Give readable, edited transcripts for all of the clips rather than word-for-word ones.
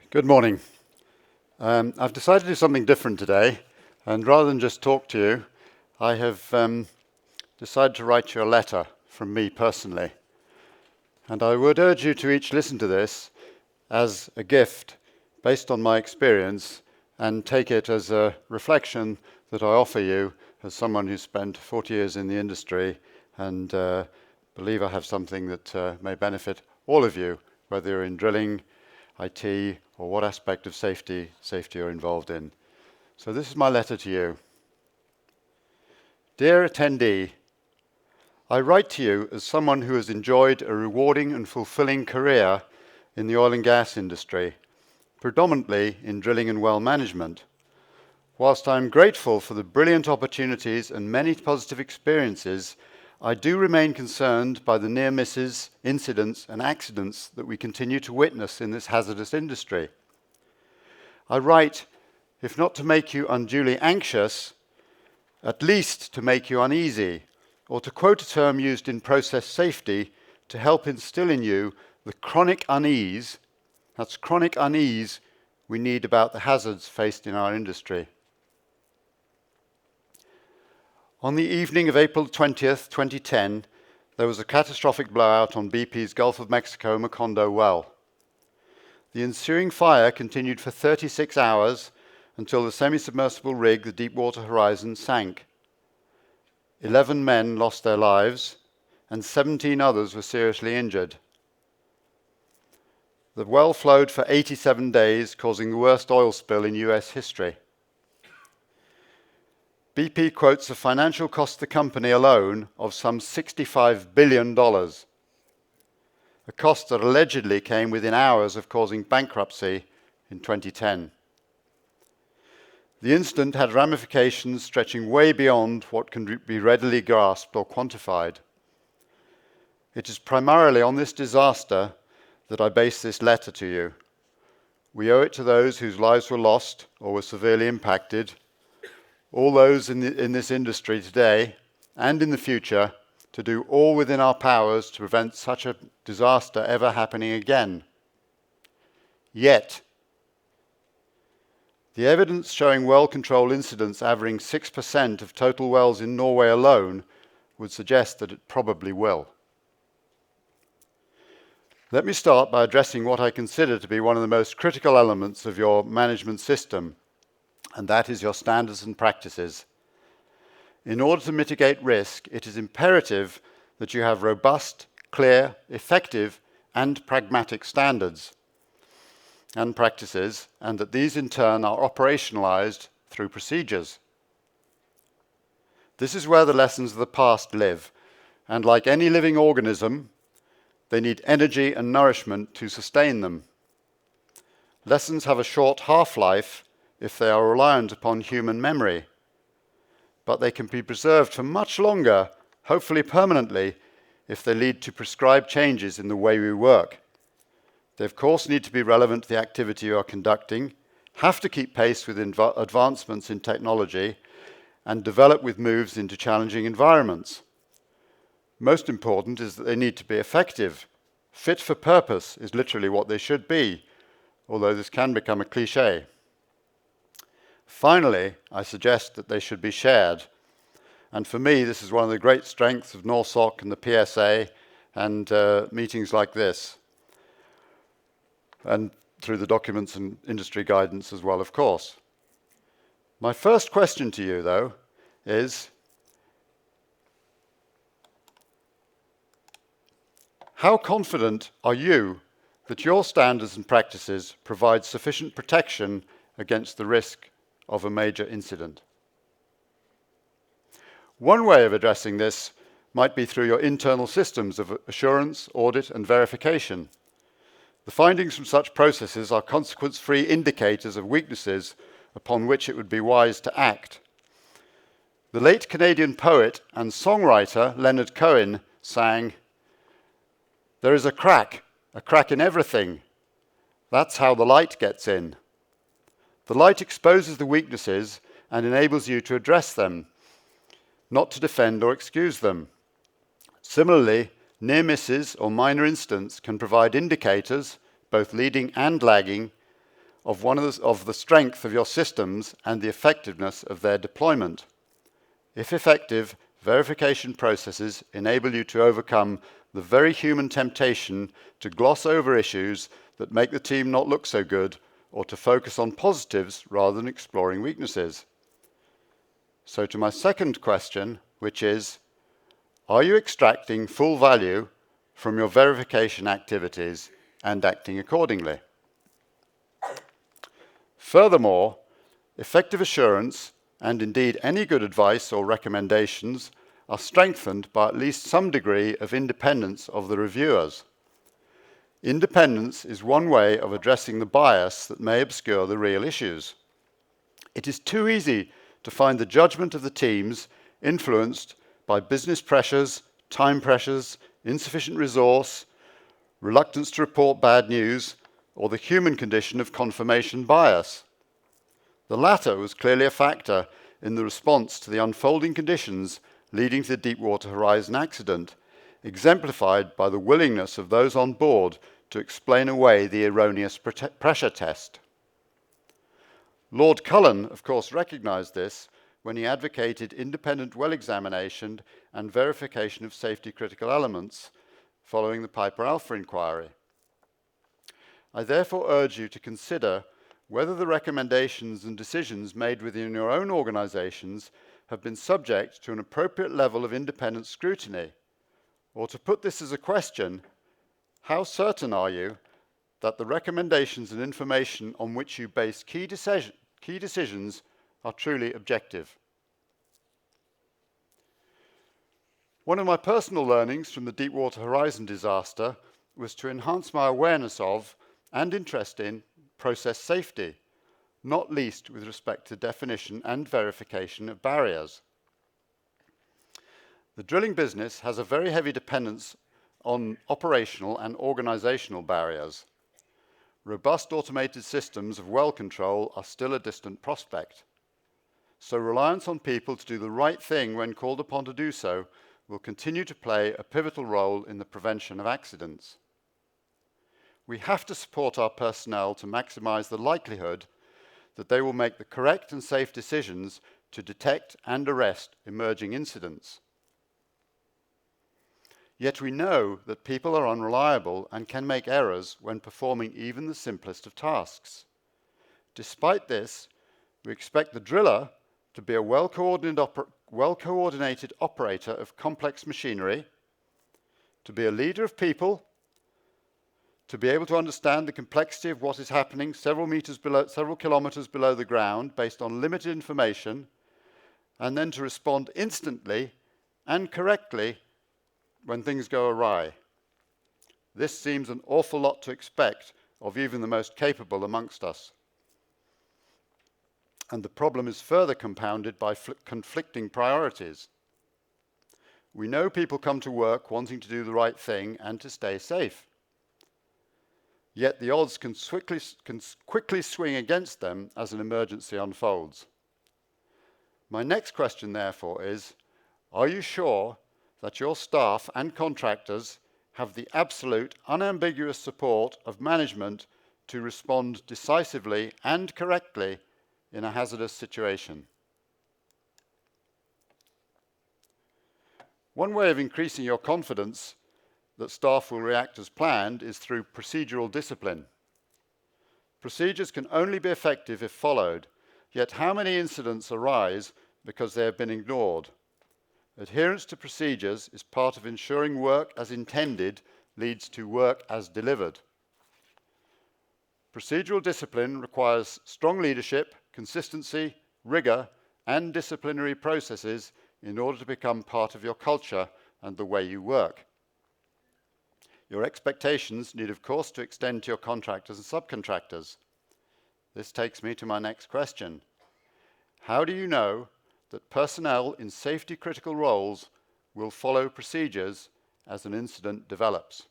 Good morning. I've decided to do something different today, and rather than just talk to you, I have decided to write you a letter from me personally. And I would urge you to each listen to this as a gift based on my experience and take it as a reflection that I offer you as someone who's spent 40 years in the industry and believe I have something that may benefit all of you, whether you're in drilling, IT, or what aspect of safety you're involved in. So this is my letter to you. Dear attendee, I write to you as someone who has enjoyed a rewarding and fulfilling career in the oil and gas industry, predominantly in drilling and well management. Whilst I am grateful for the brilliant opportunities and many positive experiences, I do remain concerned by the near misses, incidents and accidents that we continue to witness in this hazardous industry. I write, if not to make you unduly anxious, at least to make you uneasy, or to quote a term used in process safety, to help instill in you the chronic unease, that's chronic unease we need about the hazards faced in our industry. On the evening of April 20th, 2010, there was a catastrophic blowout on BP's Gulf of Mexico Macondo well. The ensuing fire continued for 36 hours until the semi-submersible rig, the Deepwater Horizon, sank. 11 men lost their lives, and 17 others were seriously injured. The well flowed for 87 days, causing the worst oil spill in US history. BP quotes a financial cost to the company alone of some $65 billion, a cost that allegedly came within hours of causing bankruptcy in 2010. The incident had ramifications stretching way beyond what can be readily grasped or quantified. It is primarily on this disaster that I base this letter to you. We owe it to those whose lives were lost or were severely impacted, all those in this industry today and in the future, to do all within our powers to prevent such a disaster ever happening again. Yet, the evidence showing well control incidents averaging 6% of total wells in Norway alone would suggest that it probably will. Let me start by addressing what I consider to be one of the most critical elements of your management system, and that is your standards and practices. In order to mitigate risk, it is imperative that you have robust, clear, effective, and pragmatic standards and practices, and that these in turn are operationalized through procedures. This is where the lessons of the past live, and like any living organism, they need energy and nourishment to sustain them. Lessons have a short half-life if they are reliant upon human memory, but they can be preserved for much longer, hopefully permanently, if they lead to prescribed changes in the way we work. They of course need to be relevant to the activity you are conducting, have to keep pace with advancements in technology, and develop with moves into challenging environments. Most important is that they need to be effective. Fit for purpose is literally what they should be, although this can become a cliché. Finally, I suggest that they should be shared. And for me, this is one of the great strengths of NORSOC and the PSA and meetings like this, and through the documents and industry guidance as well, of course. My first question to you, though, is how confident are you that your standards and practices provide sufficient protection against the risk of a major incident? One way of addressing this might be through your internal systems of assurance, audit, and verification. The findings from such processes are consequence-free indicators of weaknesses upon which it would be wise to act. The late Canadian poet and songwriter Leonard Cohen sang, "There is a crack in everything. That's how the light gets in." The light exposes the weaknesses and enables you to address them, not to defend or excuse them. Similarly, near misses or minor incidents can provide indicators, both leading and lagging, of the strength of your systems and the effectiveness of their deployment. If effective, verification processes enable you to overcome the very human temptation to gloss over issues that make the team not look so good, or to focus on positives rather than exploring weaknesses. So to my second question, which is, are you extracting full value from your verification activities and acting accordingly? Furthermore, effective assurance, and indeed any good advice or recommendations, are strengthened by at least some degree of independence of the reviewers. Independence is one way of addressing the bias that may obscure the real issues. It is too easy to find the judgment of the teams influenced by business pressures, time pressures, insufficient resource, reluctance to report bad news, or the human condition of confirmation bias. The latter was clearly a factor in the response to the unfolding conditions leading to the Deepwater Horizon accident, exemplified by the willingness of those on board to explain away the erroneous pressure test. Lord Cullen, of course, recognized this when he advocated independent well examination and verification of safety critical elements following the Piper Alpha inquiry. I therefore urge you to consider whether the recommendations and decisions made within your own organizations have been subject to an appropriate level of independent scrutiny. Or to put this as a question, how certain are you that the recommendations and information on which you base key decisions are truly objective? One of my personal learnings from the Deepwater Horizon disaster was to enhance my awareness of and interest in process safety, not least with respect to definition and verification of barriers. The drilling business has a very heavy dependence on operational and organizational barriers. Robust automated systems of well control are still a distant prospect. So reliance on people to do the right thing when called upon to do so will continue to play a pivotal role in the prevention of accidents. We have to support our personnel to maximize the likelihood that they will make the correct and safe decisions to detect and arrest emerging incidents. Yet we know that people are unreliable and can make errors when performing even the simplest of tasks. Despite this, we expect the driller to be a well-coordinated operator of complex machinery, to be a leader of people, to be able to understand the complexity of what is happening several kilometers below the ground based on limited information, and then to respond instantly and correctly when things go awry. This seems an awful lot to expect of even the most capable amongst us. And the problem is further compounded by conflicting priorities. We know people come to work wanting to do the right thing and to stay safe. Yet the odds can quickly swing against them as an emergency unfolds. My next question, therefore, is, are you sure that your staff and contractors have the absolute, unambiguous support of management to respond decisively and correctly in a hazardous situation? One way of increasing your confidence that staff will react as planned is through procedural discipline. Procedures can only be effective if followed, yet how many incidents arise because they have been ignored? Adherence to procedures is part of ensuring work as intended leads to work as delivered. Procedural discipline requires strong leadership, consistency, rigor, and disciplinary processes in order to become part of your culture and the way you work. Your expectations need, of course, to extend to your contractors and subcontractors. This takes me to my next question. How do you know that personnel in safety-critical roles will follow procedures as an incident develops?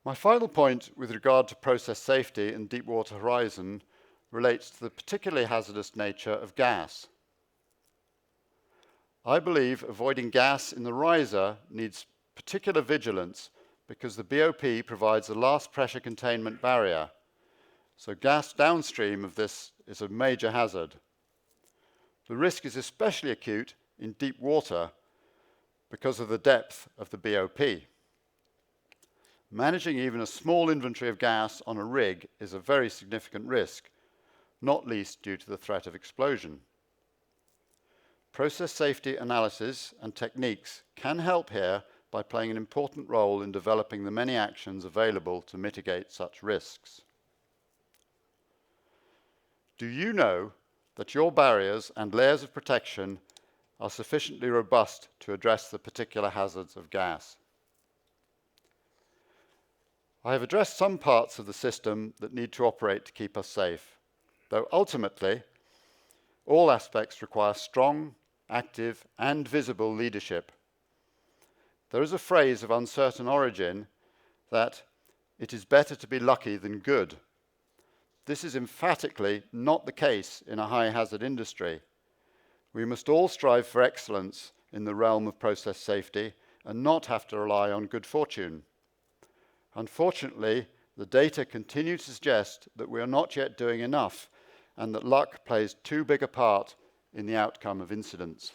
My final point with regard to process safety in Deepwater Horizon relates to the particularly hazardous nature of gas. I believe avoiding gas in the riser needs particular vigilance because the BOP provides a last pressure containment barrier. So gas downstream of this is a major hazard. The risk is especially acute in deep water because of the depth of the BOP. Managing even a small inventory of gas on a rig is a very significant risk, not least due to the threat of explosion. Process safety analysis and techniques can help here by playing an important role in developing the many actions available to mitigate such risks. Do you know that your barriers and layers of protection are sufficiently robust to address the particular hazards of gas? I have addressed some parts of the system that need to operate to keep us safe, though ultimately, all aspects require strong, active, and visible leadership. There is a phrase of uncertain origin that it is better to be lucky than good. This is emphatically not the case in a high-hazard industry. We must all strive for excellence in the realm of process safety and not have to rely on good fortune. Unfortunately, the data continue to suggest that we are not yet doing enough and that luck plays too big a part in the outcome of incidents.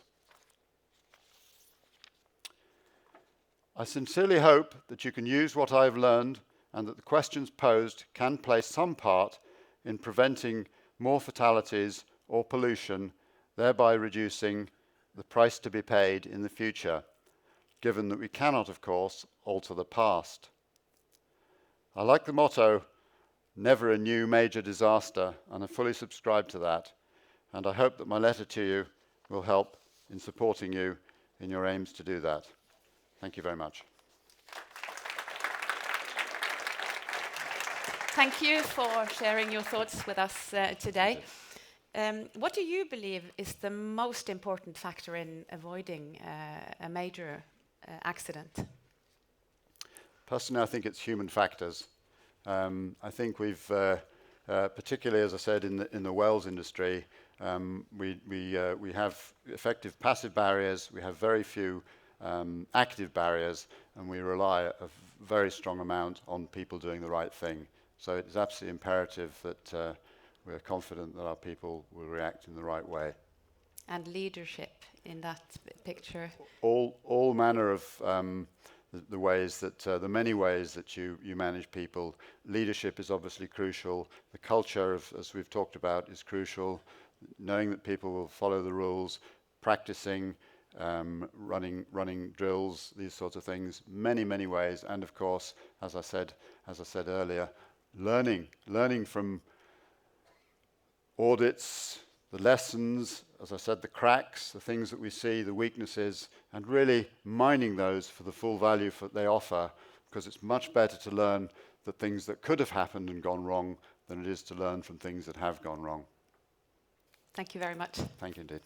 I sincerely hope that you can use what I have learned and that the questions posed can play some part in preventing more fatalities or pollution, thereby reducing the price to be paid in the future, given that we cannot, of course, alter the past. I like the motto, never a new major disaster, and I fully subscribe to that. And I hope that my letter to you will help in supporting you in your aims to do that. Thank you very much. Thank you for sharing your thoughts with us today. What do you believe is the most important factor in avoiding a major accident? Personally, I think it's human factors. I think we've, particularly as I said in the wells industry, we have effective passive barriers, we have very few active barriers, and we rely a very strong amount on people doing the right thing. So it is absolutely imperative that we are confident that our people will react in the right way. And leadership in that picture? All manner of the ways that, the many ways that you manage people. Leadership is obviously crucial. The culture, as we've talked about, is crucial. Knowing that people will follow the rules, practicing, running drills, these sorts of things, many ways. And of course, as I said earlier, learning from audits, the lessons, as I said, the cracks, the things that we see, the weaknesses, and really mining those for the full value that they offer, because it's much better to learn the things that could have happened and gone wrong than it is to learn from things that have gone wrong. Thank you very much. Thank you indeed.